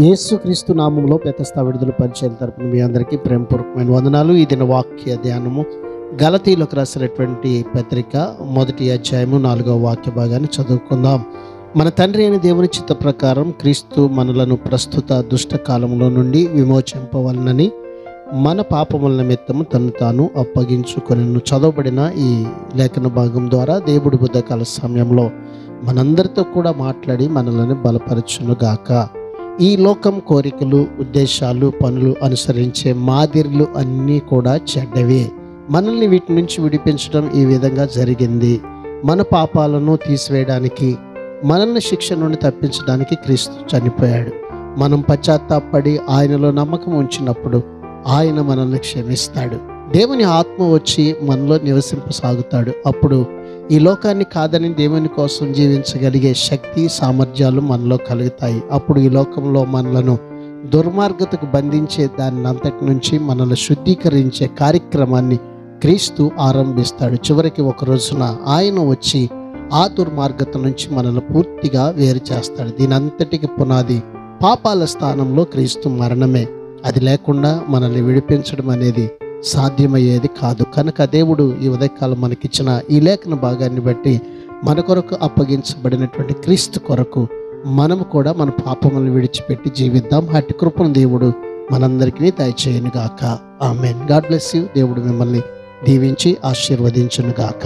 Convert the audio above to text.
యేసుక్రీస్తు నామంలో బెతస్తా విడుదల పరిచయం తరపున మీ అందరికీ ప్రేమపూర్వకమైన వందనాలు. ఈ దిన వాక్య ధ్యానము గలతీయులకు రాసినటువంటి పత్రిక 1వ అధ్యాయము 4వ వాక్య భాగాన్ని చదువుకుందాం. మన తండ్రి అయిన దేవుని చిత్త ప్రకారం క్రీస్తు మనలను ప్రస్తుత దుష్ట కాలంలో నుండి విమోచింపవలనని మన పాపముల నిమిత్తము తను తాను అప్పగించుకొనెను. చదవబడిన ఈ లేఖన భాగం ద్వారా దేవుడి బుద్ధకాల సమయంలో మనందరితో కూడా మాట్లాడి మనల్ని బలపరచునుగాక. ఈ లోకం కోరికలు, ఉద్దేశాలు, పనులు అనుసరించే మాదిరిలు అన్నీ కూడా చెడ్డవే. మనల్ని వీటి నుంచి విడిపించడం ఈ విధంగా జరిగింది. మన పాపాలను తీసివేయడానికి, మనల్ని శిక్ష నుండి తప్పించడానికి క్రీస్తు చనిపోయాడు. మనం పశ్చాత్తాపడి ఆయనలో నమ్మకం ఉంచినప్పుడు ఆయన మనల్ని క్షమిస్తాడు. దేవుని ఆత్మ వచ్చి మనలో నివసింపసాగుతాడు. అప్పుడు ఈ లోకాన్ని కాదని దేవుని కోసం జీవించగలిగే శక్తి, సామర్థ్యాలు మనలో కలుగుతాయి. అప్పుడు ఈ లోకంలో మనలను దుర్మార్గతకు బంధించే దాని అంతటి నుంచి మనల్ని శుద్ధీకరించే కార్యక్రమాన్ని క్రీస్తు ఆరంభిస్తాడు. చివరికి ఒక రోజున ఆయన వచ్చి ఆ దుర్మార్గత నుంచి మనల్ని పూర్తిగా వేరు చేస్తాడు. దీని అంతటికి పునాది పాపాల స్థానంలో క్రీస్తు మరణమే. అది లేకుండా మనల్ని విడిపించడం అనేది సాధ్యమయ్యేది కాదు. కనుక దేవుడు ఈ ఉదయకాలం మనకిచ్చిన ఈ లేఖన భాగాన్ని బట్టి మన కొరకు అప్పగించబడినటువంటి క్రీస్తు కొరకు మనము కూడా మన పాపములను విడిచిపెట్టి జీవిద్దాం. అట్టి కృపను దేవుడు మనందరికీ దయచేయునుగాక. ఆమేన్. God bless you. దేవుడు మిమ్మల్ని దీవించి ఆశీర్వదించునుగాక.